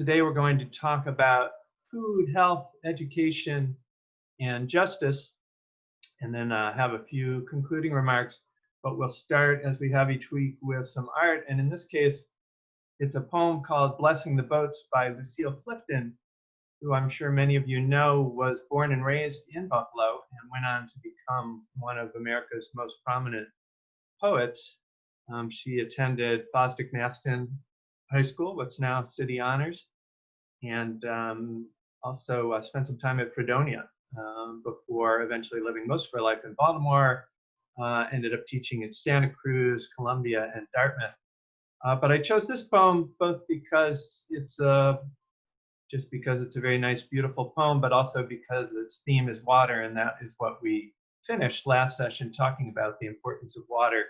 Today we're going to talk about food, health, education, and justice, and then have a few concluding remarks. But we'll start, as we have each week, with some art. And in this case, it's a poem called Blessing the Boats by Lucille Clifton, who I'm sure many of you know was born and raised in Buffalo and went on to become one of America's most prominent poets. She attended Fosdick-Maston High School, what's now City Honors, and also spent some time at Fredonia before eventually living most of her life in Baltimore. Ended up teaching in Santa Cruz, Columbia, and Dartmouth. But I chose this poem both because it's just because it's a very nice, beautiful poem, but also because its theme is water, and that is what we finished last session talking about, the importance of water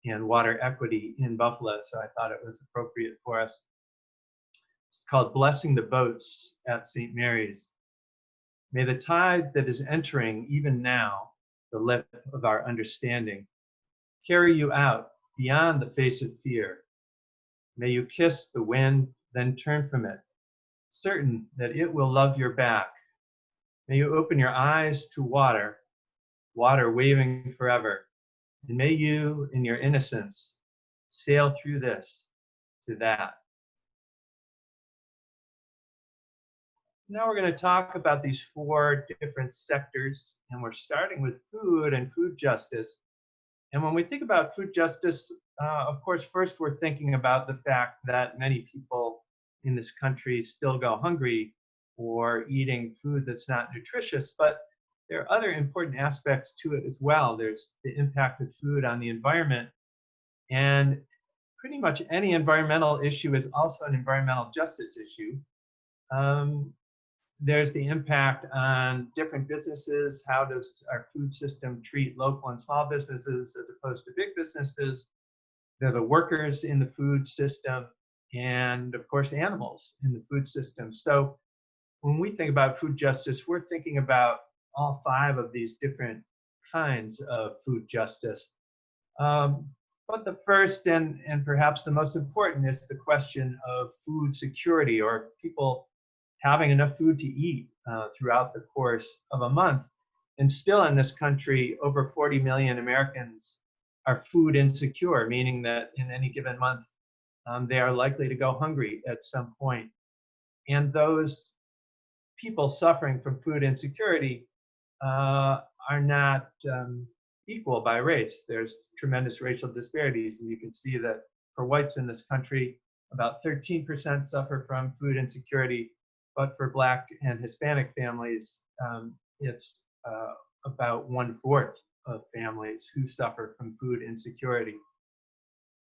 and water equity in Buffalo. So I thought it was appropriate for us. It's called Blessing the Boats at St. Mary's. May the tide that is entering even now, the lip of our understanding, carry you out beyond the face of fear. May you kiss the wind, then turn from it, certain that it will love your back. May you open your eyes to water, water waving forever. And may you, in your innocence, sail through this to that. Now we're going to talk about these four different sectors, and we're starting with food and food justice. And when we think about food justice, of course, first we're thinking about the fact that many people in this country still go hungry or eating food that's not nutritious, but there are other important aspects to it as well. There's the impact of food on the environment, and pretty much any environmental issue is also an environmental justice issue. There's the impact on different businesses. How does our food system treat local and small businesses as opposed to big businesses? They're the workers in the food system, and of course animals in the food system. So when we think about food justice, we're thinking about all five of these different kinds of food justice. But the first and perhaps the most important is the question of food security, or people having enough food to eat throughout the course of a month. And still in this country, over 40 million Americans are food insecure, meaning that in any given month, they are likely to go hungry at some point. And those people suffering from food insecurity are not equal by race. There's tremendous racial disparities, and you can see that for whites in this country, about 13% suffer from food insecurity, but for Black and Hispanic families, it's about 1/4 of families who suffer from food insecurity.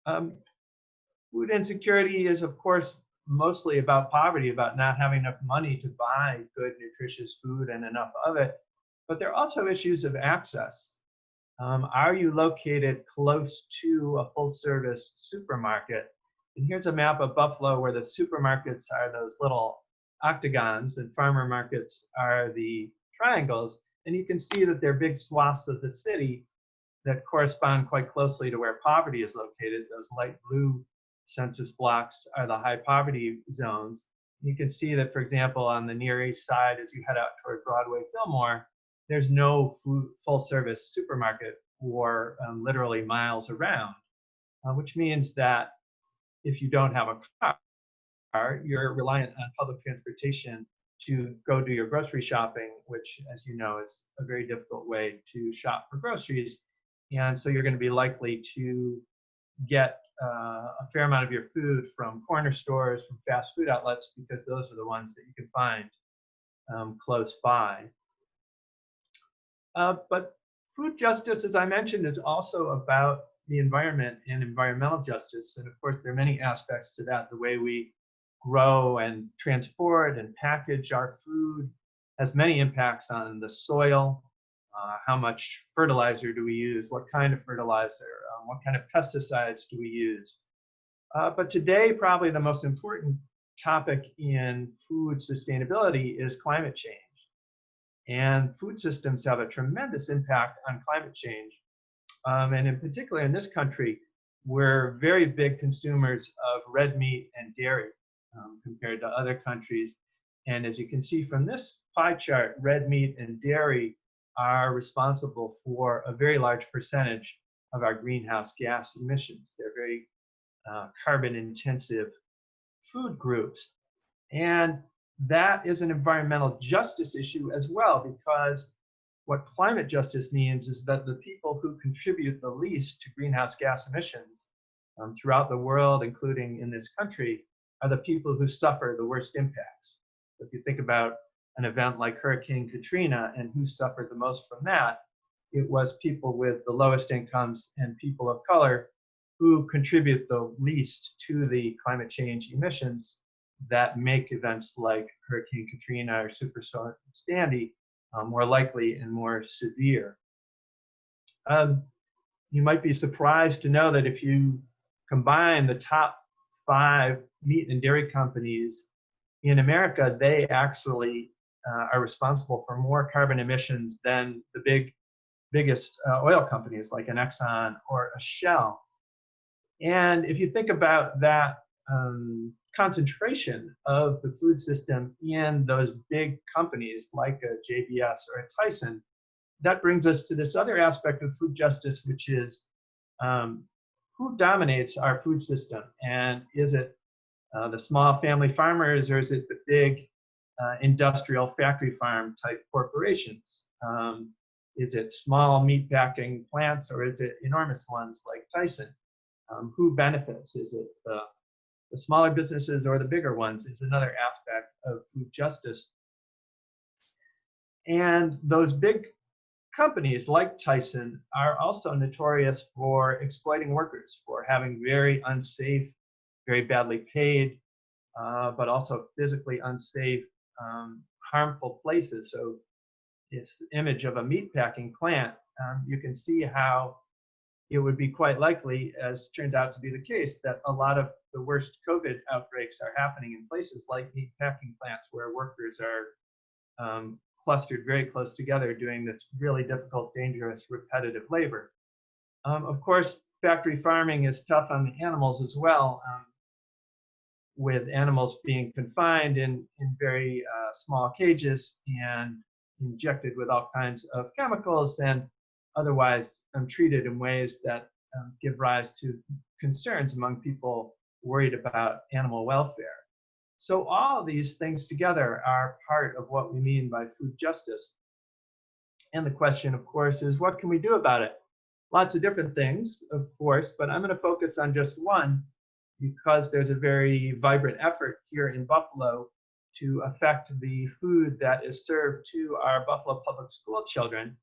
Food insecurity is, of course, mostly about poverty, about not having enough money to buy good, nutritious food and enough of it. But there are also issues of access. Are you located close to a full-service supermarket? And here's a map of Buffalo where the supermarkets are those little octagons and farmer markets are the triangles. And you can see that they're big swaths of the city that correspond quite closely to where poverty is located. Those light blue census blocks are the high poverty zones. You can see that, for example, on the Near East Side, as you head out toward Broadway, Fillmore, there's no full-service supermarket for literally miles around, which means that if you don't have a car, you're reliant on public transportation to go do your grocery shopping, which, as you know, is a very difficult way to shop for groceries. And so you're going to be likely to get a fair amount of your food from corner stores, from fast food outlets, because those are the ones that you can find close by. But food justice, as I mentioned, is also about the environment and environmental justice. And of course, there are many aspects to that. The way we grow and transport and package our food has many impacts on the soil. How much fertilizer do we use? What kind of fertilizer? What kind of pesticides do we use? But today, probably the most important topic in food sustainability is climate change. And food systems have a tremendous impact on climate change. And in particular in this country, we're very big consumers of red meat and dairy. compared to other countries. And as you can see from this pie chart, red meat and dairy are responsible for a very large percentage of our greenhouse gas emissions. They're very carbon intensive food groups. And that is an environmental justice issue as well, because what climate justice means is that the people who contribute the least to greenhouse gas emissions throughout the world, including in this country, are the people who suffer the worst impacts. So if you think about an event like Hurricane Katrina and who suffered the most from that, it was people with the lowest incomes and people of color who contribute the least to the climate change emissions that make events like Hurricane Katrina or Superstorm Sandy more likely and more severe. You might be surprised to know that if you combine the top 5 meat and dairy companies in America, they actually are responsible for more carbon emissions than the biggest oil companies like an Exxon or a Shell. And if you think about that concentration of the food system in those big companies like a JBS or a Tyson, that brings us to this other aspect of food justice, which is who dominates our food system? And is it the small family farmers, or is it the big industrial factory farm type corporations? Is it small meat packing plants, or is it enormous ones like Tyson? Who benefits? Is it the smaller businesses or the bigger ones? Is another aspect of food justice. And those big companies like Tyson are also notorious for exploiting workers, for having very unsafe, very badly paid, but also physically unsafe, harmful places. So this image of a meatpacking plant, you can see how it would be quite likely, as turned out to be the case, that a lot of the worst COVID outbreaks are happening in places like meatpacking plants where workers are clustered very close together doing this really difficult, dangerous, repetitive labor. Of course, factory farming is tough on the animals as well, with animals being confined in very small cages and injected with all kinds of chemicals and otherwise treated in ways that give rise to concerns among people worried about animal welfare. So all these things together are part of what we mean by food justice. And the question, of course, is what can we do about it? Lots of different things, of course, but I'm going to focus on just one because there's a very vibrant effort here in Buffalo to affect the food that is served to our Buffalo public school children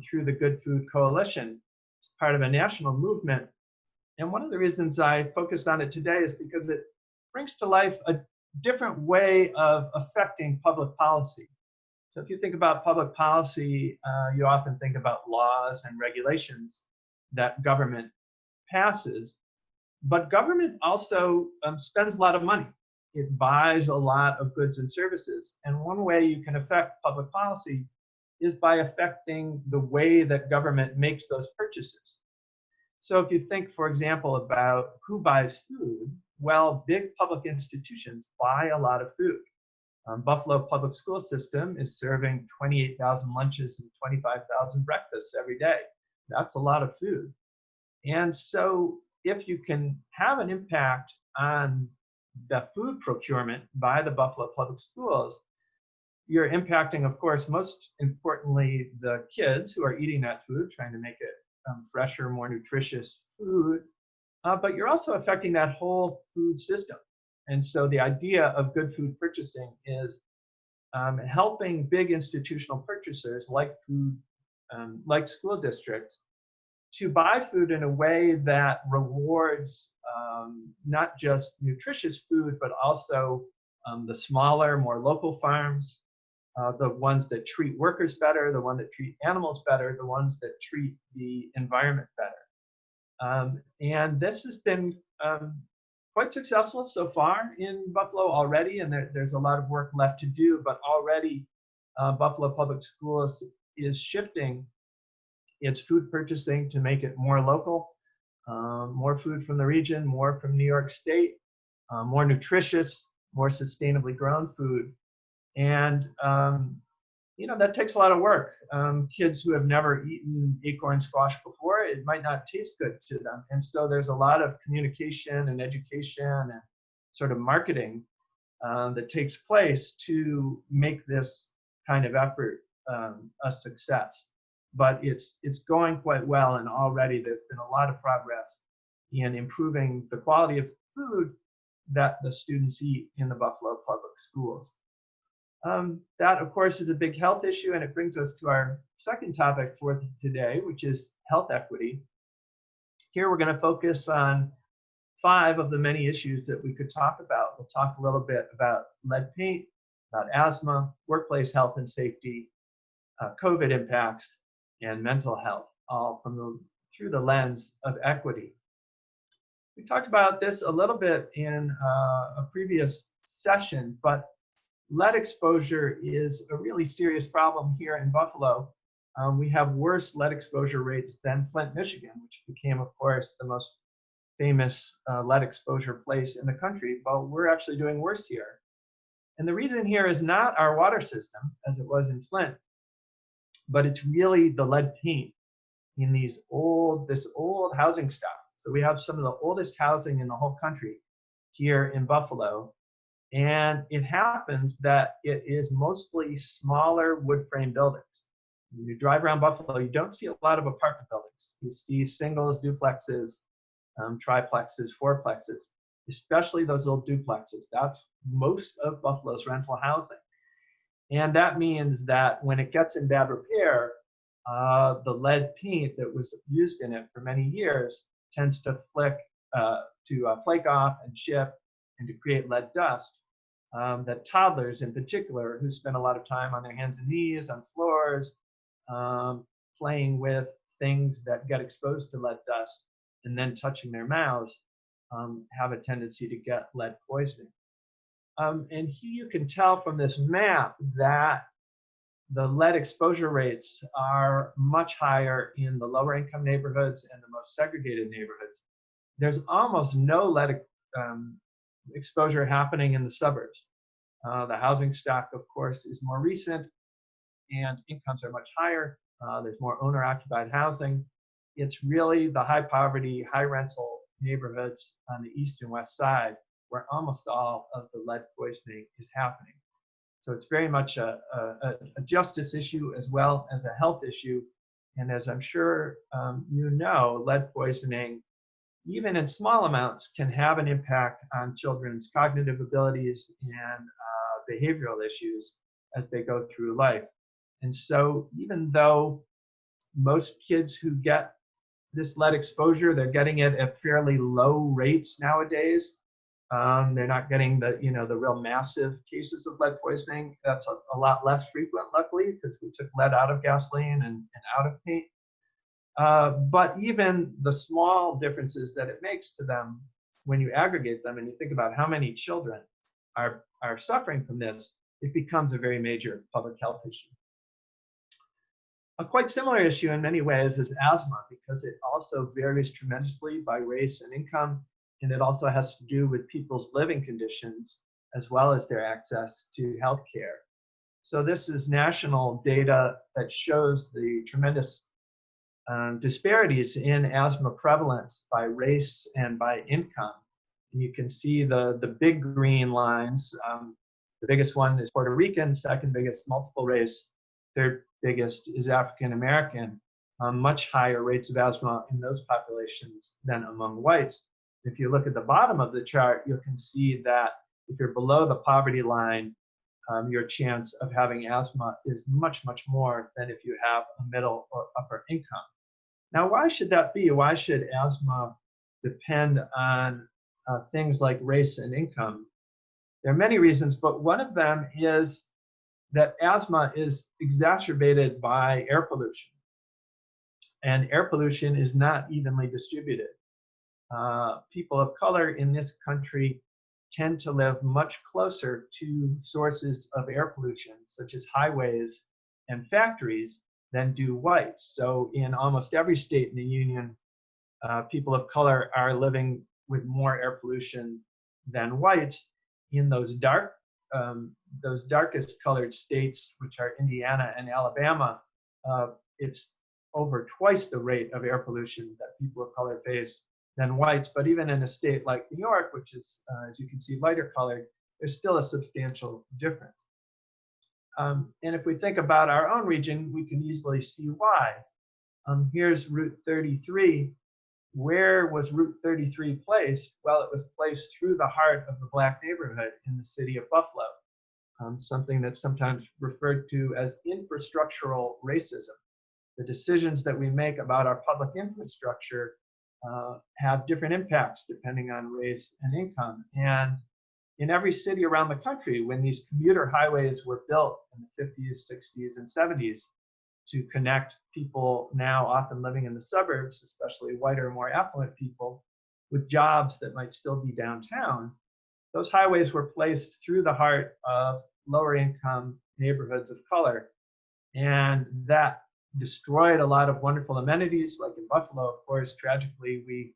through the Good Food Coalition. It's part of a national movement. And one of the reasons I focus on it today is because it brings to life a different way of affecting public policy. So if you think about public policy, you often think about laws and regulations that government passes, but government also spends a lot of money. It buys a lot of goods and services. And one way you can affect public policy is by affecting the way that government makes those purchases. So if you think, for example, about who buys food, well, big public institutions buy a lot of food. Buffalo Public School System is serving 28,000 lunches and 25,000 breakfasts every day. That's a lot of food. And so if you can have an impact on the food procurement by the Buffalo Public Schools, you're impacting, of course, most importantly, the kids who are eating that food, trying to make it fresher, more nutritious food, but you're also affecting that whole food system. And so the idea of good food purchasing is helping big institutional purchasers like food, like school districts, to buy food in a way that rewards not just nutritious food, but also the smaller, more local farms, the ones that treat workers better, the ones that treat animals better, the ones that treat the environment better. And this has been quite successful so far in Buffalo already, and there's a lot of work left to do, but already Buffalo Public Schools is shifting its food purchasing to make it more local, more food from the region, more from New York State, more nutritious, more sustainably grown food. And that takes a lot of work. Kids who have never eaten acorn squash before, it might not taste good to them. And so there's a lot of communication and education and sort of marketing that takes place to make this kind of effort a success. But it's going quite well, and already there's been a lot of progress in improving the quality of food that the students eat in the Buffalo Public Schools. That, of course, is a big health issue, and it brings us to our second topic for today, which is health equity. Here we're going to focus on 5 of the many issues that we could talk about. We'll talk a little bit about lead paint, about asthma, workplace health and safety, COVID impacts, and mental health, all through the lens of equity. We talked about this a little bit in a previous session, but lead exposure is a really serious problem here in Buffalo. We have worse lead exposure rates than Flint, Michigan, which became, of course, the most famous lead exposure place in the country, but we're actually doing worse here. And the reason here is not our water system, as it was in Flint, but it's really the lead paint in this old housing stock. So we have some of the oldest housing in the whole country here in Buffalo. And it happens that it is mostly smaller wood frame buildings. When you drive around Buffalo, you don't see a lot of apartment buildings. You see singles, duplexes, triplexes, fourplexes, especially those old duplexes. That's most of Buffalo's rental housing. And that means that when it gets in bad repair, the lead paint that was used in it for many years tends to flake off and chip and to create lead dust that toddlers in particular, who spend a lot of time on their hands and knees, on floors, playing with things that get exposed to lead dust and then touching their mouths, have a tendency to get lead poisoning. And here you can tell from this map that the lead exposure rates are much higher in the lower income neighborhoods and the most segregated neighborhoods. There's almost no lead exposure happening in the suburbs. The housing stock, of course, is more recent and incomes are much higher. There's more owner-occupied housing. It's really the high poverty, high rental neighborhoods on the east and west side where almost all of the lead poisoning is happening. So it's very much a justice issue as well as a health issue. And as I'm sure you know, lead poisoning, even in small amounts, can have an impact on children's cognitive abilities and behavioral issues as they go through life. And so even though most kids who get this lead exposure, they're getting it at fairly low rates nowadays. They're not getting the real massive cases of lead poisoning. That's a lot less frequent, luckily, because we took lead out of gasoline and out of paint. But even the small differences that it makes to them, when you aggregate them and you think about how many children are suffering from this, it becomes a very major public health issue. A quite similar issue in many ways is asthma, because it also varies tremendously by race and income, and it also has to do with people's living conditions as well as their access to health care. So this is national data that shows the tremendous disparities in asthma prevalence by race and by income. And you can see the big green lines. The biggest one is Puerto Rican, second biggest multiple race, third biggest is African American. Much higher rates of asthma in those populations than among whites. If you look at the bottom of the chart, you can see that if you're below the poverty line, your chance of having asthma is much, much more than if you have a middle or upper income. Now, why should that be? Why should asthma depend on things like race and income? There are many reasons, but one of them is that asthma is exacerbated by air pollution. And air pollution is not evenly distributed. People of color in this country tend to live much closer to sources of air pollution, such as highways and factories, than do whites. So in almost every state in the union, people of color are living with more air pollution than whites. in those darkest colored states, which are Indiana and Alabama, it's over twice the rate of air pollution that people of color face than whites. But even in a state like New York, which is, as you can see, lighter colored, there's still a substantial difference. And if we think about our own region, we can easily see why. Here's Route 33. Where was Route 33 placed? Well, it was placed through the heart of the Black neighborhood in the city of Buffalo, something that's sometimes referred to as infrastructural racism. The decisions that we make about our public infrastructure have different impacts depending on race and income. And in every city around the country, when these commuter highways were built in the 50s, 60s, and 70s to connect people now often living in the suburbs, especially whiter, more affluent people, with jobs that might still be downtown, those highways were placed through the heart of lower income neighborhoods of color. And that destroyed a lot of wonderful amenities, like in Buffalo, of course. Tragically, we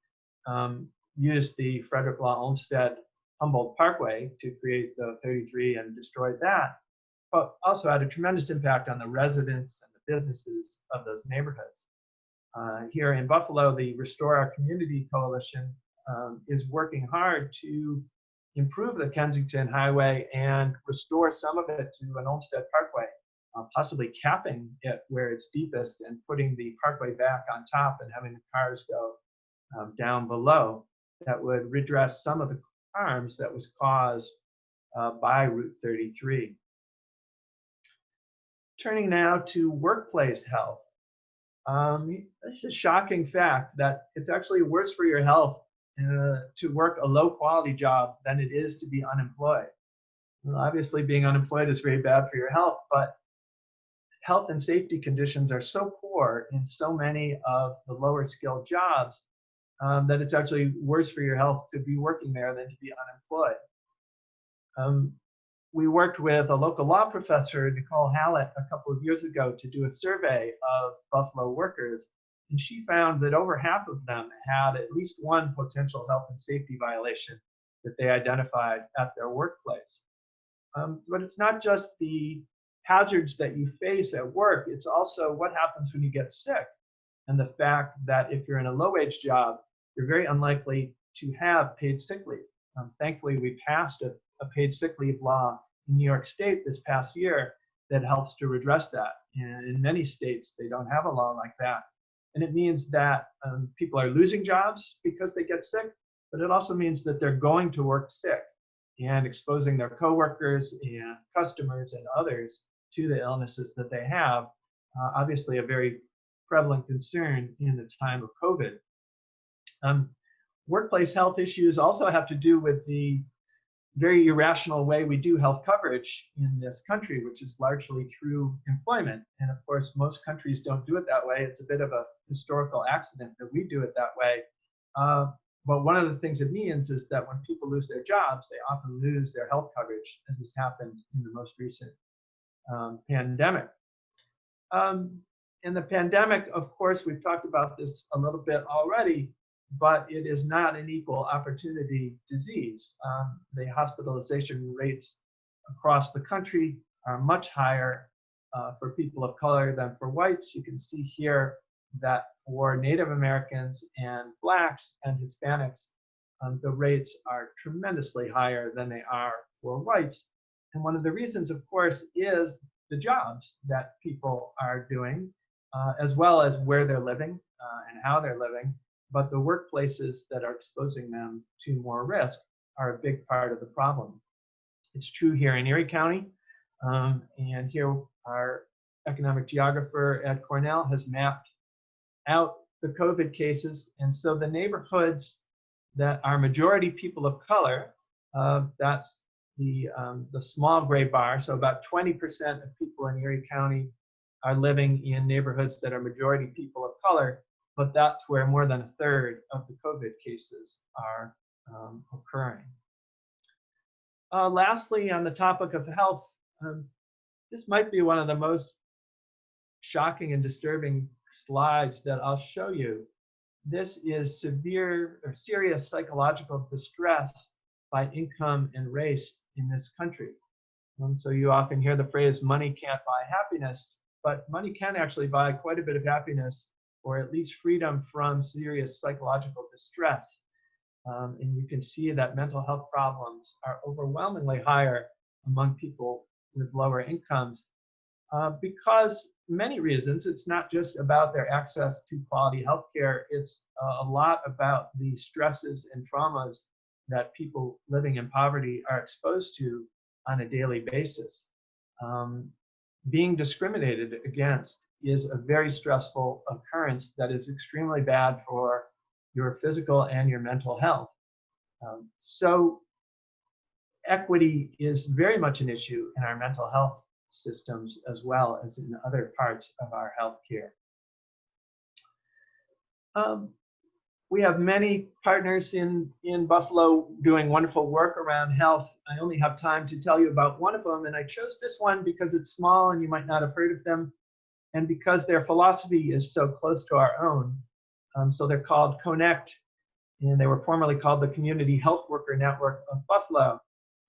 used the Frederick Law Olmsted Humboldt Parkway to create the 33 and destroyed that, but also had a tremendous impact on the residents and the businesses of those neighborhoods. Here in Buffalo, the Restore Our Community Coalition is working hard to improve the Kensington Highway and restore some of it to an Olmsted Parkway, possibly capping it where it's deepest and putting the parkway back on top and having the cars go down below. That would redress some of the harms that was caused by Route 33. Turning now to workplace health. It's a shocking fact that it's actually worse for your health to work a low quality job than it is to be unemployed. Well, obviously being unemployed is very bad for your health, but health and safety conditions are so poor in so many of the lower skilled jobs that it's actually worse for your health to be working there than to be unemployed. We worked with a local law professor, Nicole Hallett, a couple of years ago to do a survey of Buffalo workers, and she found that over half of them had at least one potential health and safety violation that they identified at their workplace. But it's not just the hazards that you face at work, it's also what happens when you get sick, and the fact that if you're in a low-wage job, you're very unlikely to have paid sick leave. Thankfully, we passed a paid sick leave law in New York State this past year that helps to redress that. And in many states, they don't have a law like that. And it means that people are losing jobs because they get sick, but it also means that they're going to work sick and exposing their coworkers and customers and others to the illnesses that they have. Obviously, a very prevalent concern in the time of COVID. Workplace health issues also have to do with the very irrational way we do health coverage in this country, which is largely through employment. And of course, most countries don't do it that way. It's a bit of a historical accident that we do it that way. But one of the things it means is that when people lose their jobs, they often lose their health coverage, as has happened in the most recent pandemic. In the pandemic, of course, we've talked about this a little bit already, but it is not an equal opportunity disease. The hospitalization rates across the country are much higher for people of color than for whites. You can see here that for Native Americans and Blacks and Hispanics, the rates are tremendously higher than they are for whites. And one of the reasons, of course, is the jobs that people are doing, as well as where they're living and how they're living. But the workplaces that are exposing them to more risk are a big part of the problem. It's true here in Erie County. And here our economic geographer at Cornell has mapped out the COVID cases. And so the neighborhoods that are majority people of color, that's the small gray bar. So about 20% of people in Erie County are living in neighborhoods that are majority people of color, but that's where more than a third of the COVID cases are occurring. Lastly, on the topic of health, this might be one of the most shocking and disturbing slides that I'll show you. This is severe or serious psychological distress by income and race in this country. So you often hear the phrase, money can't buy happiness, but money can actually buy quite a bit of happiness, or at least freedom from serious psychological distress. And you can see that mental health problems are overwhelmingly higher among people with lower incomes because many reasons. It's not just about their access to quality health care. It's a lot about the stresses and traumas that people living in poverty are exposed to on a daily basis. Being discriminated against is a very stressful occurrence that is extremely bad for your physical and your mental health. So equity is very much an issue in our mental health systems as well as in other parts of our healthcare. We have many partners in Buffalo doing wonderful work around health. I only have time to tell you about one of them, and I chose this one because it's small and you might not have heard of them, and because their philosophy is so close to our own. So they're called Connect, and they were formerly called the Community Health Worker Network of Buffalo.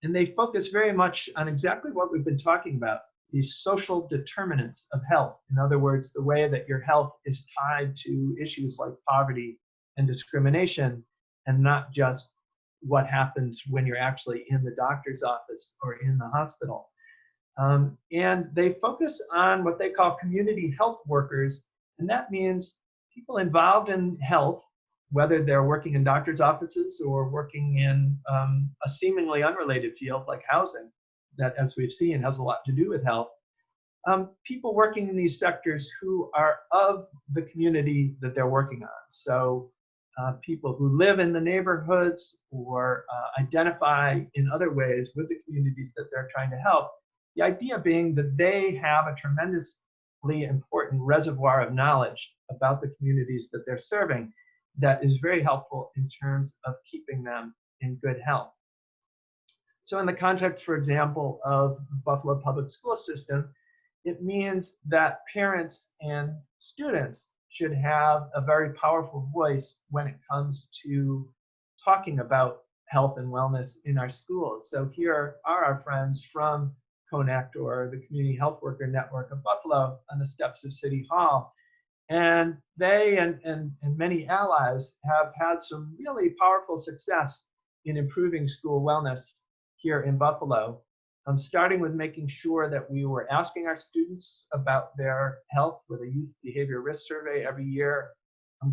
And they focus very much on exactly what we've been talking about, these social determinants of health. In other words, the way that your health is tied to issues like poverty and discrimination, and not just what happens when you're actually in the doctor's office or in the hospital. And they focus on what they call community health workers, and that means people involved in health, whether they're working in doctor's offices or working in a seemingly unrelated field like housing, that, as we've seen, has a lot to do with health. People working in these sectors who are of the community that they're working on. So people who live in the neighborhoods or identify in other ways with the communities that they're trying to help. The idea being that they have a tremendously important reservoir of knowledge about the communities that they're serving that is very helpful in terms of keeping them in good health. So in the context, for example, of the Buffalo public school system, it means that parents and students should have a very powerful voice when it comes to talking about health and wellness in our schools. So here are our friends from Connect, or the Community Health Worker Network of Buffalo, on the steps of City Hall. And they and many allies have had some really powerful success in improving school wellness here in Buffalo. Starting with making sure that we were asking our students about their health with a youth behavior risk survey every year.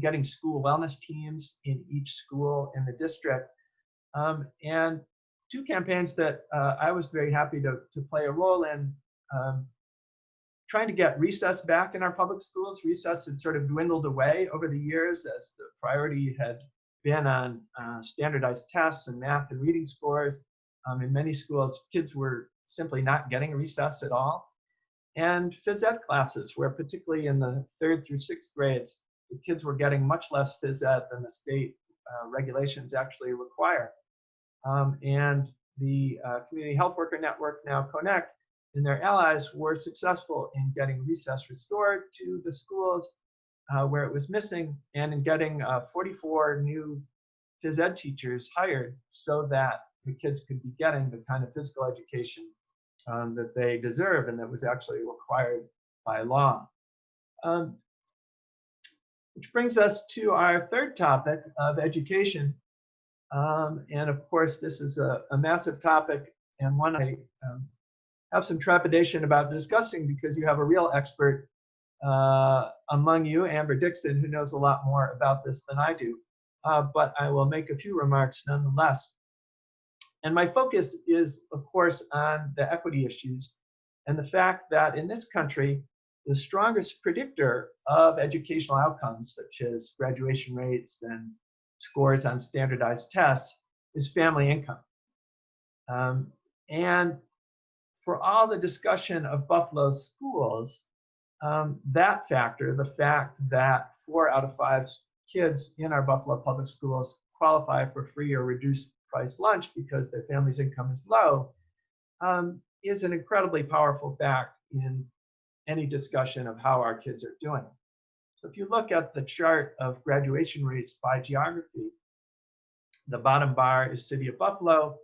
Getting school wellness teams in each school in the district. And two campaigns that I was very happy to play a role in, trying to get recess back in our public schools. Recess had sort of dwindled away over the years as the priority had been on standardized tests and math and reading scores. In many schools, kids were simply not getting recess at all. And phys ed classes, where particularly in the 3rd through 6th grades, the kids were getting much less phys ed than the state regulations actually require. And the Community Health Worker Network, now Connect, and their allies were successful in getting recess restored to the schools where it was missing, and in getting 44 new phys ed teachers hired so that the kids could be getting the kind of physical education that they deserve and that was actually required by law. Which brings us to our third topic of education. And of course, this is a massive topic, and one I have some trepidation about discussing because you have a real expert among you, Amber Dixon, who knows a lot more about this than I do. But I will make a few remarks nonetheless. And my focus is, of course, on the equity issues and the fact that in this country, the strongest predictor of educational outcomes, such as graduation rates and scores on standardized tests, is family income. And for all the discussion of Buffalo schools, that factor, the fact that 4 out of 5 kids in our Buffalo public schools qualify for free or reduced price lunch because their family's income is low, is an incredibly powerful fact in any discussion of how our kids are doing. So if you look at the chart of graduation rates by geography, The bottom bar is City of Buffalo.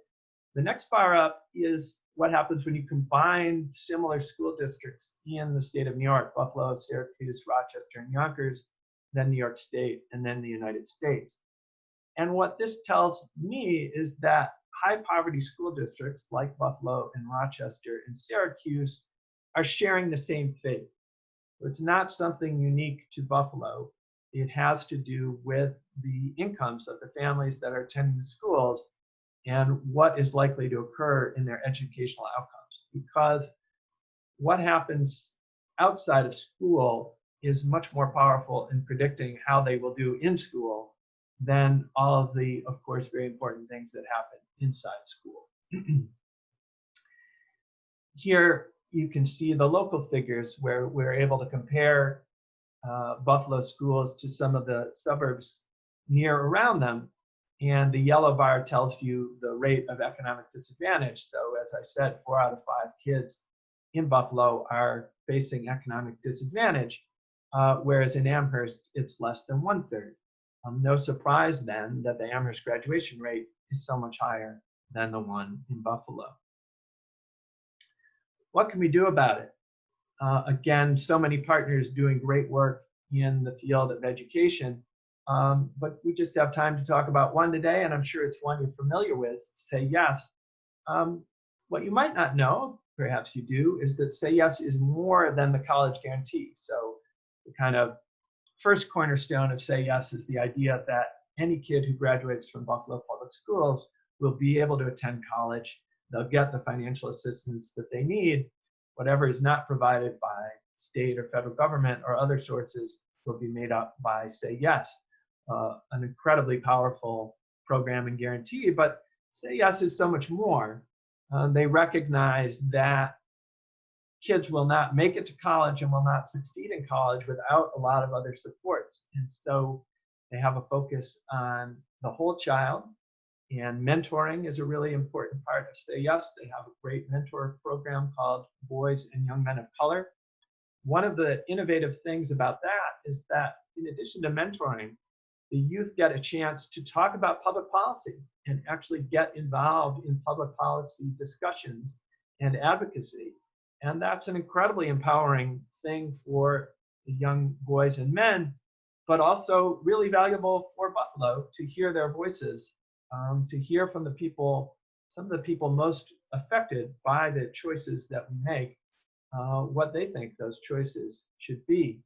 The next bar up is what happens when you combine similar school districts in the state of New York: Buffalo, Syracuse, Rochester, and Yonkers, then New York State, and then the United States. And what this tells me is that high poverty school districts like Buffalo and Rochester and Syracuse are sharing the same fate. It's not something unique to Buffalo. It has to do with the incomes of the families that are attending the schools and what is likely to occur in their educational outcomes. Because what happens outside of school is much more powerful in predicting how they will do in school than all of the, of course, very important things that happen inside school. Here you can see the local figures where we're able to compare Buffalo schools to some of the suburbs near around them. And the yellow bar tells you the rate of economic disadvantage. So as I said, 4 out of 5 kids in Buffalo are facing economic disadvantage, whereas in Amherst, it's less than 1/3. No surprise then that the Amherst graduation rate is so much higher than the one in Buffalo. What can we do about it? Again, so many partners doing great work in the field of education, but we just have time to talk about one today, and I'm sure it's one you're familiar with, Say Yes. What you might not know, perhaps you do, is that Say Yes is more than the college guarantee. So the kind of first cornerstone of Say Yes is the idea that any kid who graduates from Buffalo Public Schools will be able to attend college. They'll get the financial assistance that they need. Whatever is not provided by state or federal government or other sources will be made up by Say Yes. An incredibly powerful program and guarantee, but Say Yes is so much more. They recognize that kids will not make it to college and will not succeed in college without a lot of other supports. And so they have a focus on the whole child, and mentoring is a really important part of Say Yes. They have a great mentor program called Boys and Young Men of Color. One of the innovative things about that is that in addition to mentoring, the youth get a chance to talk about public policy and actually get involved in public policy discussions and advocacy. And that's an incredibly empowering thing for the young boys and men, but also really valuable for Buffalo to hear their voices, to hear from the people, some of the people most affected by the choices that we make, what they think those choices should be.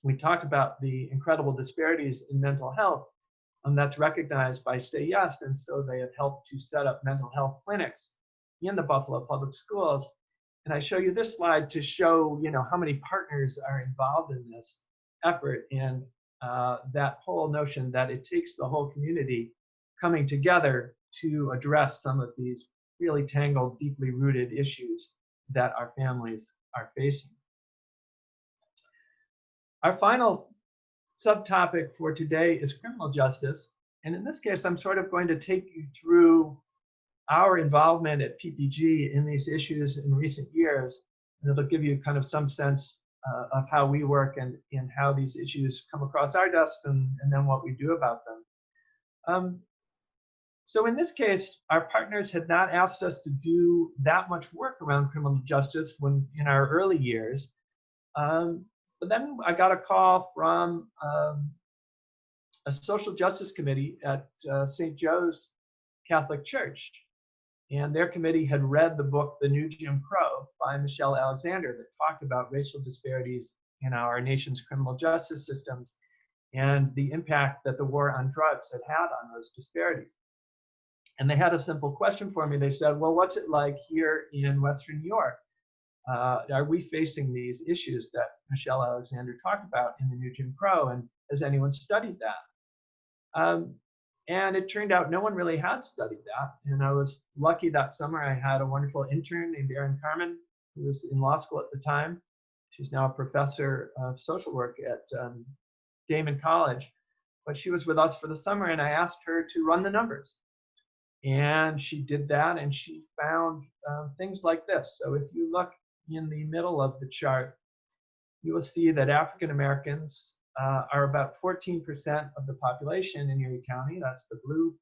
We talked about the incredible disparities in mental health, and that's recognized by Say Yes, and so they have helped to set up mental health clinics in the Buffalo Public Schools. And I show you this slide to show, how many partners are involved in this effort, and that whole notion that it takes the whole community coming together to address some of these really tangled, deeply rooted issues that our families are facing. Our final subtopic for today is criminal justice. And in this case, I'm sort of going to take you through our involvement at PPG in these issues in recent years. And it'll give you kind of some sense of how we work and how these issues come across our desks and then what we do about them. So in this case, our partners had not asked us to do that much work around criminal justice when in our early years. But then I got a call from a social justice committee at St. Joe's Catholic Church. And their committee had read the book, The New Jim Crow by Michelle Alexander, that talked about racial disparities in our nation's criminal justice systems and the impact that the war on drugs had had on those disparities. And they had a simple question for me. They said, well, what's it like here in Western New York? Are we facing these issues that Michelle Alexander talked about in The New Jim Crow? And has anyone studied that? And it turned out no one really had studied that. And I was lucky that summer I had a wonderful intern named Erin Carmen, who was in law school at the time. She's now a professor of social work at Damon College. But she was with us for the summer, and I asked her to run the numbers. And she did that, and she found things like this. So if you look in the middle of the chart, you will see that African Americans are about 14% of the population in Erie County. That's the blue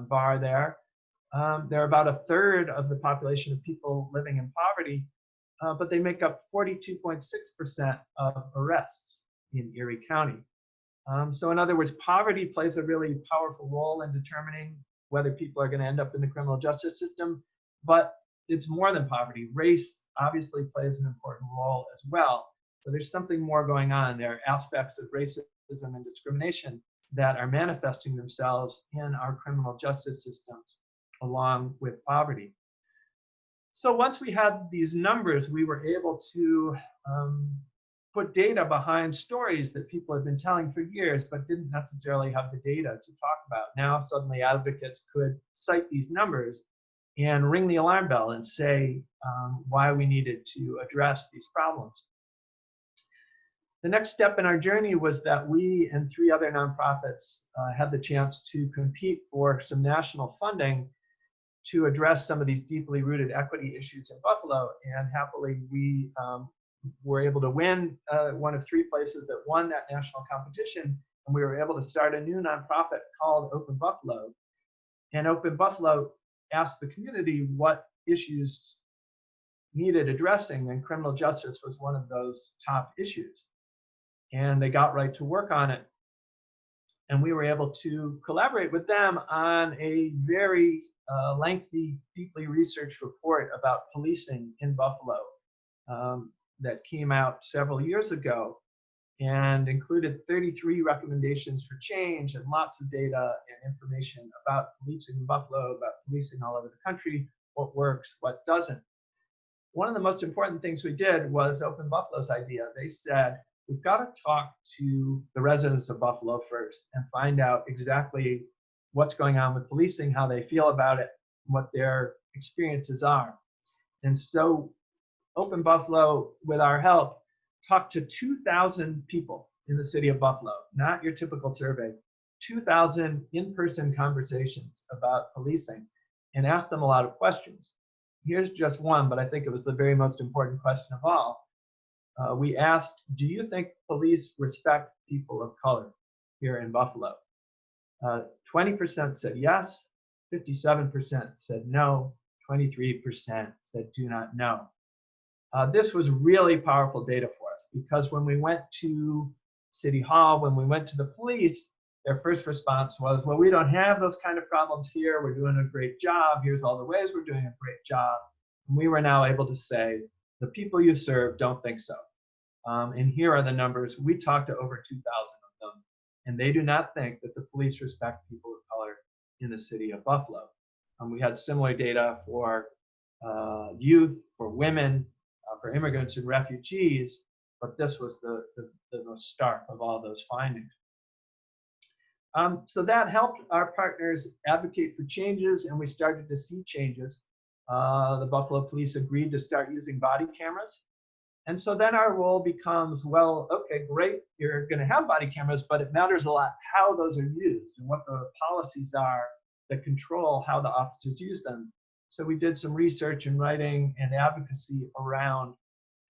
bar there. They're about a third of the population of people living in poverty, but they make up 42.6% of arrests in Erie County. So in other words, poverty plays a really powerful role in determining whether people are going to end up in the criminal justice system, but it's more than poverty. Race obviously plays an important role as well. So there's something more going on. There are aspects of racism and discrimination that are manifesting themselves in our criminal justice systems along with poverty. So once we had these numbers, we were able to put data behind stories that people had been telling for years, but didn't necessarily have the data to talk about. Now suddenly advocates could cite these numbers and ring the alarm bell and say why we needed to address these problems. The next step in our journey was that we and 3 other nonprofits had the chance to compete for some national funding to address some of these deeply rooted equity issues in Buffalo. And happily, we were able to win one of 3 places that won that national competition. And we were able to start a new nonprofit called Open Buffalo. And Open Buffalo asked the community what issues needed addressing, and criminal justice was one of those top issues. And they got right to work on it. And we were able to collaborate with them on a very lengthy, deeply researched report about policing in Buffalo that came out several years ago and included 33 recommendations for change and lots of data and information about policing in Buffalo, about policing all over the country, what works, what doesn't. One of the most important things we did was Open Buffalo's idea. They said, we've got to talk to the residents of Buffalo first and find out exactly what's going on with policing, how they feel about it, what their experiences are. And so Open Buffalo, with our help, talked to 2,000 people in the city of Buffalo, not your typical survey, 2,000 in-person conversations about policing, and asked them a lot of questions. Here's just one, but I think it was the very most important question of all. We asked, do you think police respect people of color here in Buffalo? 20% said yes, 57% said no, 23% said do not know. This was really powerful data for us because when we went to City Hall, when we went to the police, their first response was, well, we don't have those kind of problems here. We're doing a great job. Here's all the ways we're doing a great job. And we were now able to say, the people you serve don't think so. And here are the numbers. We talked to over 2,000 of them, and they do not think that the police respect people of color in the city of Buffalo. We had similar data for youth, for women, for immigrants and refugees, but this was the most stark of all those findings. So that helped our partners advocate for changes, and we started to see changes. The Buffalo police agreed to start using body cameras. And so then our role becomes, well, okay, great, you're going to have body cameras, but it matters a lot how those are used and what the policies are that control how the officers use them. So we did some research and writing and advocacy around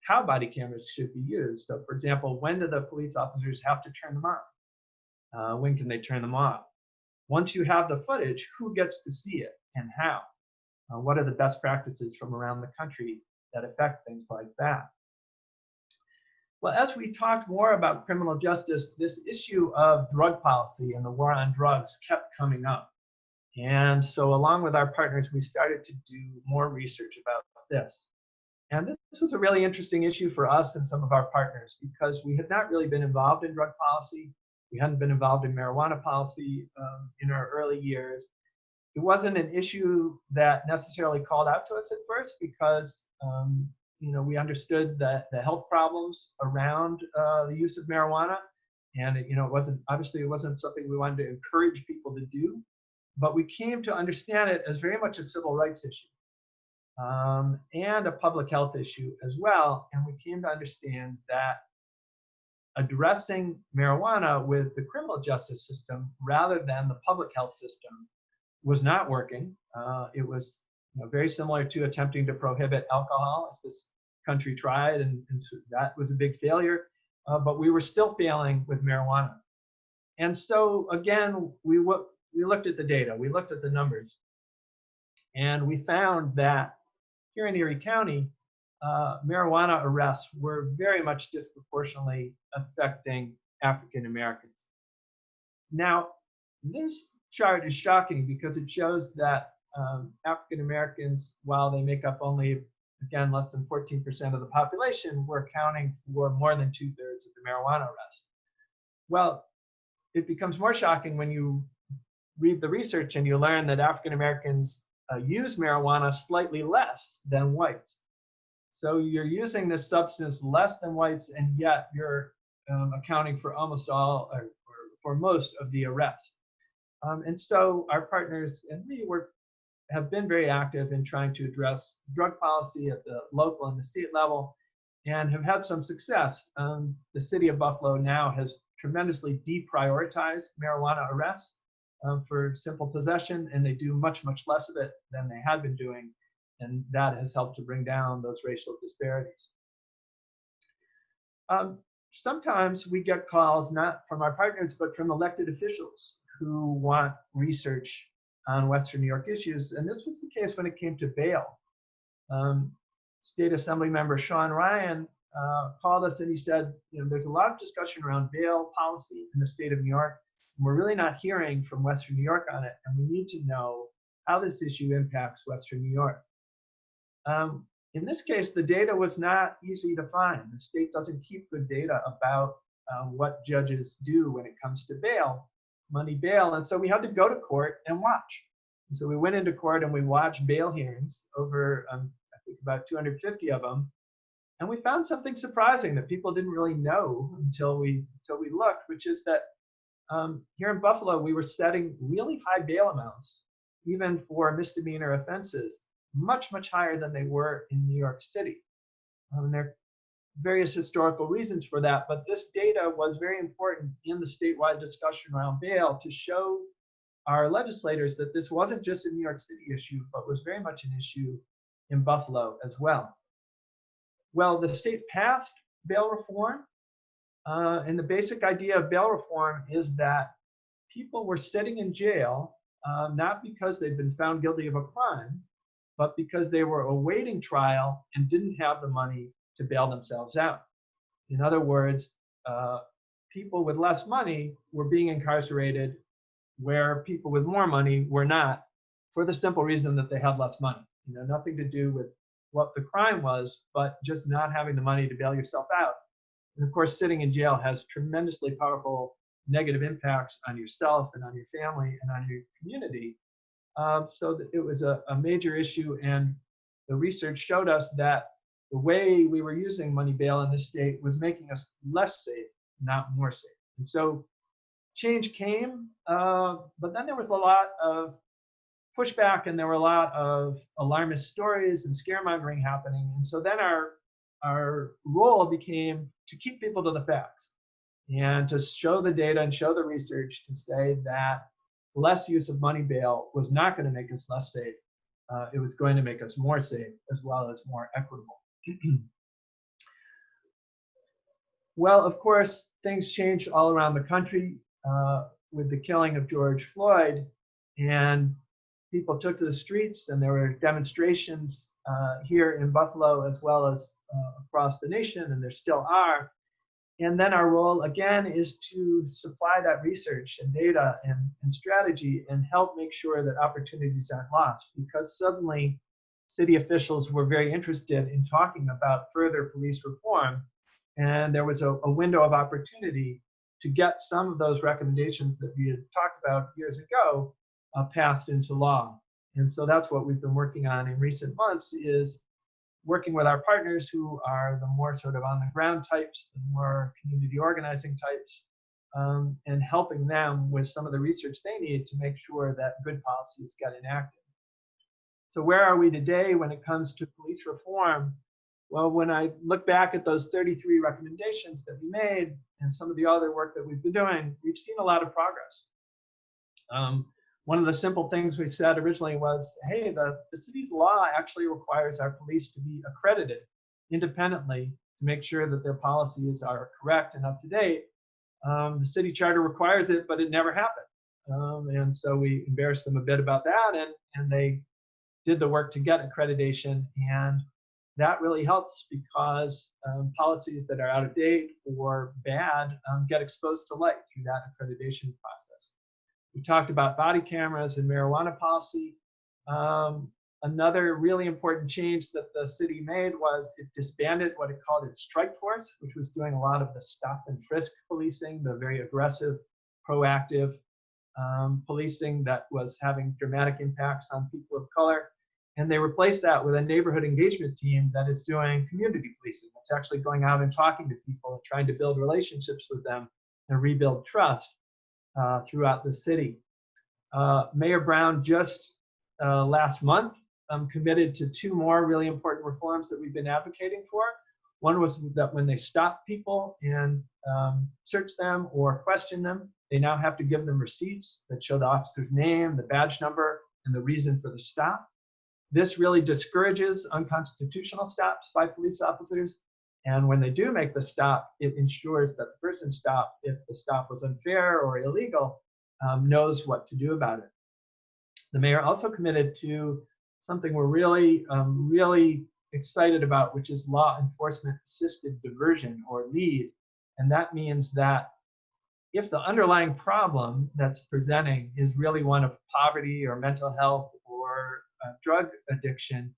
how body cameras should be used. So for example, when do the police officers have to turn them on? When can they turn them off? Once you have the footage, who gets to see it and how? What are the best practices from around the country that affect things like that? Well, as we talked more about criminal justice, this issue of drug policy and the war on drugs kept coming up. And so along with our partners, we started to do more research about this. And this was a really interesting issue for us and some of our partners because we had not really been involved in drug policy. We hadn't been involved in marijuana policy in our early years. It wasn't an issue that necessarily called out to us at first because we understood that the health problems around the use of marijuana, and it wasn't something we wanted to encourage people to do, but we came to understand it as very much a civil rights issue and a public health issue as well. And we came to understand that addressing marijuana with the criminal justice system rather than the public health system was not working. It was very similar to attempting to prohibit alcohol, as this country tried, and that was a big failure. But we were still failing with marijuana. And so again, we we looked at the data, we looked at the numbers, and we found that here in Erie County, marijuana arrests were very much disproportionately affecting African Americans. Now, this chart is shocking because it shows that African Americans, while they make up only, again, less than 14% of the population, were accounting for more than 2/3 of the marijuana arrests. Well, it becomes more shocking when you read the research and you learn that African Americans use marijuana slightly less than whites. So you're using this substance less than whites, and yet you're accounting for almost all, or for most of the arrests. And so our partners and we have been very active in trying to address drug policy at the local and the state level, and have had some success. The city of Buffalo now has tremendously deprioritized marijuana arrests for simple possession, and they do much, much less of it than they had been doing, and that has helped to bring down those racial disparities. Sometimes we get calls not from our partners, but from elected officials who want research on Western New York issues, and this was the case when it came to bail. State Assembly member Sean Ryan called us and he said, there's a lot of discussion around bail policy in the state of New York, and we're really not hearing from Western New York on it, and we need to know how this issue impacts Western New York. In this case, the data was not easy to find. The state doesn't keep good data about what judges do when it comes to bail, money bail, and so we had to go to court and watch. And so we went into court and we watched bail hearings, over I think about 250 of them, and we found something surprising that people didn't really know until we looked, which is that here in Buffalo we were setting really high bail amounts, even for misdemeanor offenses, much, much higher than they were in New York City. There are various historical reasons for that, but this data was very important in the statewide discussion around bail to show our legislators that this wasn't just a New York City issue, but was very much an issue in Buffalo as well. Well, the state passed bail reform, and the basic idea of bail reform is that people were sitting in jail not because they'd been found guilty of a crime, but because they were awaiting trial and didn't have the money to bail themselves out. In other words, people with less money were being incarcerated where people with more money were not, for the simple reason that they had less money. Nothing to do with what the crime was, but just not having the money to bail yourself out. And of course, sitting in jail has tremendously powerful negative impacts on yourself and on your family and on your community. So it was a major issue, and the research showed us that the way we were using money bail in this state was making us less safe, not more safe. And so change came, but then there was a lot of pushback, and there were a lot of alarmist stories and scaremongering happening. And so then our role became to keep people to the facts and to show the data and show the research to say that less use of money bail was not going to make us less safe. It was going to make us more safe, as well as more equitable. Well, of course, things changed all around the country with the killing of George Floyd, and people took to the streets, and there were demonstrations here in Buffalo as well as across the nation, and there still are. And then our role, again, is to supply that research and data and strategy and help make sure that opportunities aren't lost, because suddenly city officials were very interested in talking about further police reform. And there was a window of opportunity to get some of those recommendations that we had talked about years ago passed into law. And so that's what we've been working on in recent months, is working with our partners who are the more sort of on the ground types, the more community organizing types, and helping them with some of the research they need to make sure that good policies get enacted. So where are we today when it comes to police reform? Well, when I look back at those 33 recommendations that we made and some of the other work that we've been doing, we've seen a lot of progress. One of the simple things we said originally was, hey, the city's law actually requires our police to be accredited independently to make sure that their policies are correct and up to date. The city charter requires it, but it never happened. And so we embarrassed them a bit about that, and they did the work to get accreditation. And that really helps because policies that are out of date or bad get exposed to light through that accreditation process. We talked about body cameras and marijuana policy. Another really important change that the city made was it disbanded what it called its strike force, which was doing a lot of the stop and frisk policing, the very aggressive, proactive policing that was having dramatic impacts on people of color. And they replaced that with a neighborhood engagement team that is doing community policing. It's actually going out and talking to people and trying to build relationships with them and rebuild trust throughout the city. Mayor Brown just last month committed to 2 more really important reforms that we've been advocating for. One was that when they stop people and search them or question them, they now have to give them receipts that show the officer's name, the badge number, and the reason for the stop. This really discourages unconstitutional stops by police officers. And when they do make the stop, it ensures that the person stopped, if the stop was unfair or illegal, knows what to do about it. The mayor also committed to something we're really, really excited about, which is law enforcement assisted diversion, or LEAD. And that means that if the underlying problem that's presenting is really one of poverty or mental health or drug addiction,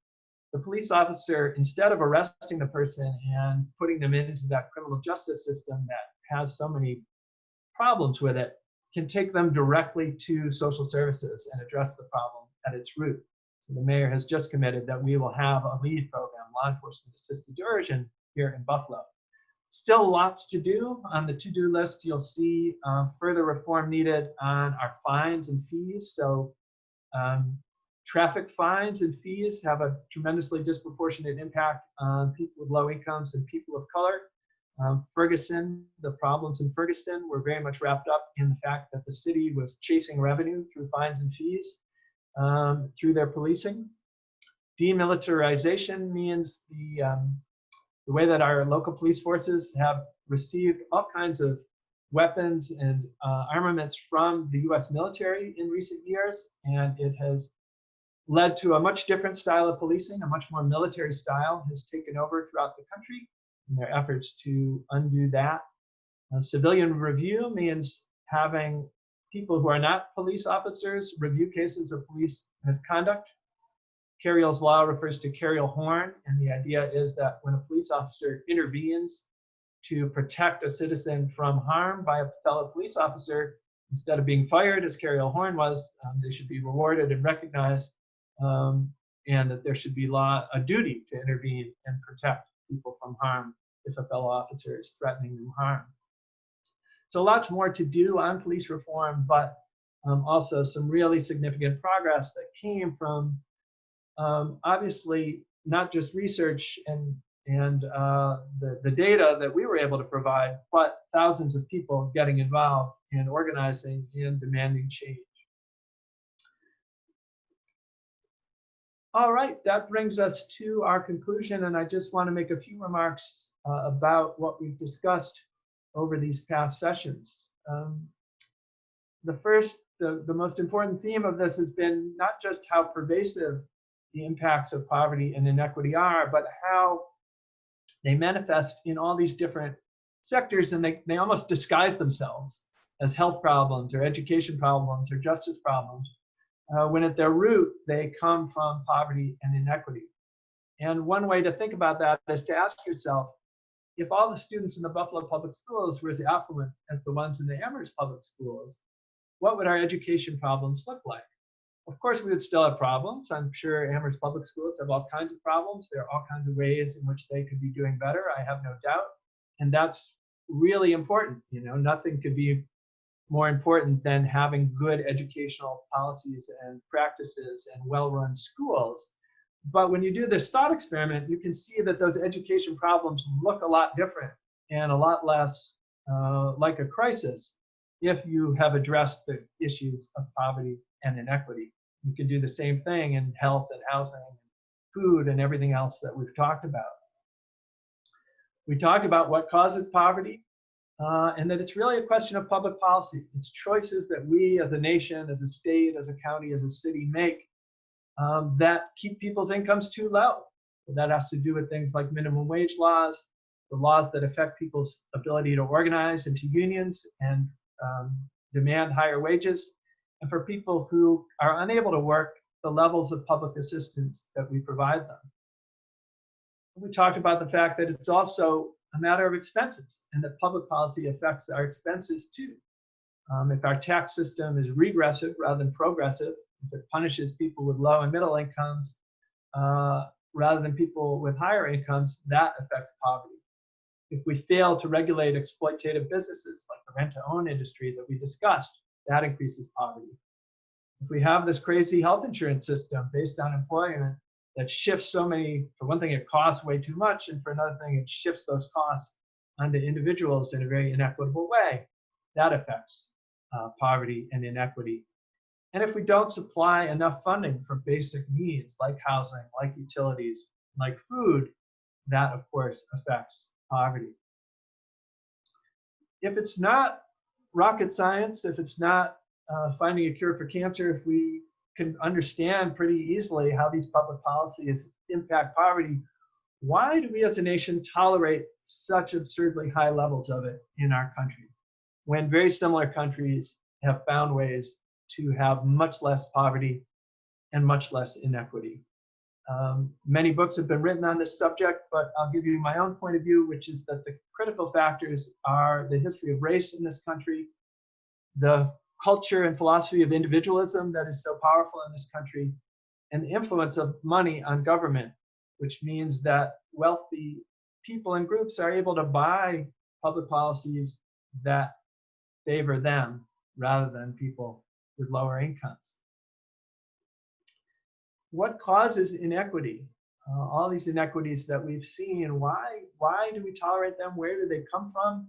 the police officer, instead of arresting the person and putting them into that criminal justice system that has so many problems with it, can take them directly to social services and address the problem at its root. So the mayor has just committed that we will have a LEAD program, law enforcement assisted diversion, here in Buffalo. Still lots to do. On the to-do list, you'll see further reform needed on our fines and fees. So traffic fines and fees have a tremendously disproportionate impact on people with low incomes and people of color. Ferguson, the problems in Ferguson were very much wrapped up in the fact that the city was chasing revenue through fines and fees through their policing. Demilitarization means the way that our local police forces have received all kinds of weapons and armaments from the US military in recent years, and it has led to a much different style of policing. A much more military style has taken over throughout the country in their efforts to undo that. Civilian review means having people who are not police officers review cases of police misconduct. Carriel's law refers to Carriel Horn, and the idea is that when a police officer intervenes to protect a citizen from harm by a fellow police officer, instead of being fired, as Carriel Horn was, they should be rewarded and recognized, and that there should be a duty to intervene and protect people from harm if a fellow officer is threatening them harm. So lots more to do on police reform, but also some really significant progress that came from obviously not just research and the data that we were able to provide, but thousands of people getting involved in organizing and demanding change. All right, that brings us to our conclusion, and I just want to make a few remarks about what we've discussed over these past sessions. The most important theme of this has been not just how pervasive the impacts of poverty and inequity are, but how they manifest in all these different sectors, and they almost disguise themselves as health problems or education problems or justice problems, when at their root they come from poverty and inequity. And one way to think about that is to ask yourself, if all the students in the Buffalo Public Schools were as affluent as the ones in the Amherst Public Schools, what would our education problems look like? Of course, we would still have problems. I'm sure Amherst Public Schools have all kinds of problems. There are all kinds of ways in which they could be doing better, I have no doubt. And that's really important. You know, nothing could be more important than having good educational policies and practices and well-run schools. But when you do this thought experiment, you can see that those education problems look a lot different and a lot less like a crisis if you have addressed the issues of poverty and inequity. You can do the same thing in health and housing, food, and everything else that we've talked about. We talked about what causes poverty. and that it's really a question of public policy. It's choices that we as a nation, as a state, as a county, as a city make that keep people's incomes too low. That has to do with things like minimum wage laws, the laws that affect people's ability to organize into unions and demand higher wages, and for people who are unable to work, the levels of public assistance that we provide them. We talked about the fact that it's also a matter of expenses and that public policy affects our expenses too. If our tax system is regressive rather than progressive, if it punishes people with low and middle incomes rather than people with higher incomes, that affects poverty. If we fail to regulate exploitative businesses like the rent-to-own industry that we discussed, that increases poverty. If we have this crazy health insurance system based on employment that shifts so many, for one thing, it costs way too much, and for another thing, it shifts those costs onto individuals in a very inequitable way, that affects poverty and inequity. And if we don't supply enough funding for basic needs like housing, like utilities, like food, that of course affects poverty. If it's not rocket science, if it's not finding a cure for cancer, if we can understand pretty easily how these public policies impact poverty, why do we as a nation tolerate such absurdly high levels of it in our country, when very similar countries have found ways to have much less poverty and much less inequity? Many books have been written on this subject, but I'll give you my own point of view, which is that the critical factors are the history of race in this country, the culture and philosophy of individualism that is so powerful in this country, and the influence of money on government, which means that wealthy people and groups are able to buy public policies that favor them rather than people with lower incomes. What causes inequity? All these inequities that we've seen, why do we tolerate them? Where do they come from?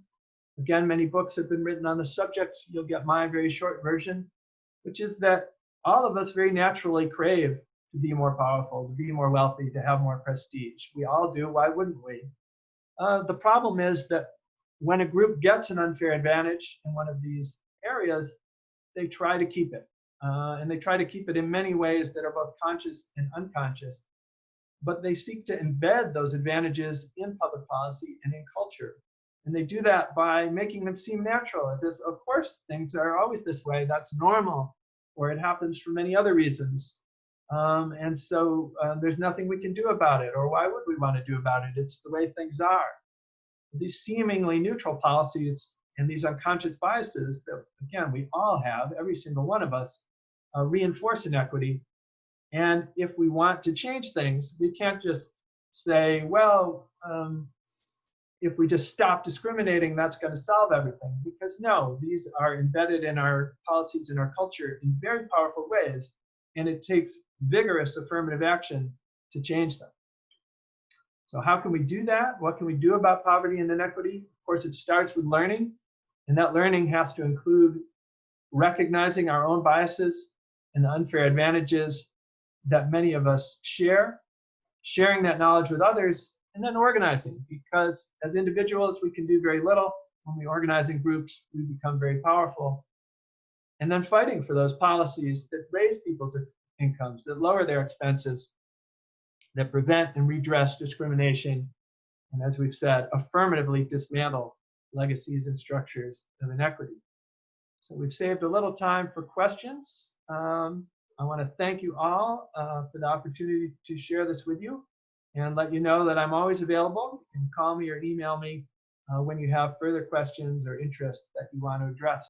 Again, many books have been written on the subject. You'll get my very short version, which is that all of us very naturally crave to be more powerful, to be more wealthy, to have more prestige. We all do. Why wouldn't we? The problem is that when a group gets an unfair advantage in one of these areas, they try to keep it. And they try to keep it in many ways that are both conscious and unconscious. But they seek to embed those advantages in public policy and in culture. And they do that by making them seem natural, as if, of course, things are always this way, that's normal, or it happens for many other reasons. And so there's nothing we can do about it, or why would we want to do about it? It's the way things are. These seemingly neutral policies and these unconscious biases that, again, we all have, every single one of us, reinforce inequity. And if we want to change things, we can't just say, well, if we just stop discriminating, that's going to solve everything. Because no, these are embedded in our policies and our culture in very powerful ways. And it takes vigorous affirmative action to change them. So how can we do that? What can we do about poverty and inequity? Of course, it starts with learning. And that learning has to include recognizing our own biases and the unfair advantages that many of us share, sharing that knowledge with others, and then organizing. Because as individuals, we can do very little. When we organize in groups, we become very powerful. And then fighting for those policies that raise people's incomes, that lower their expenses, that prevent and redress discrimination, and as we've said, affirmatively dismantle legacies and structures of inequity. So we've saved a little time for questions. I want to thank you all for the opportunity to share this with you and let you know that I'm always available. You can call me or email me when you have further questions or interests that you want to address.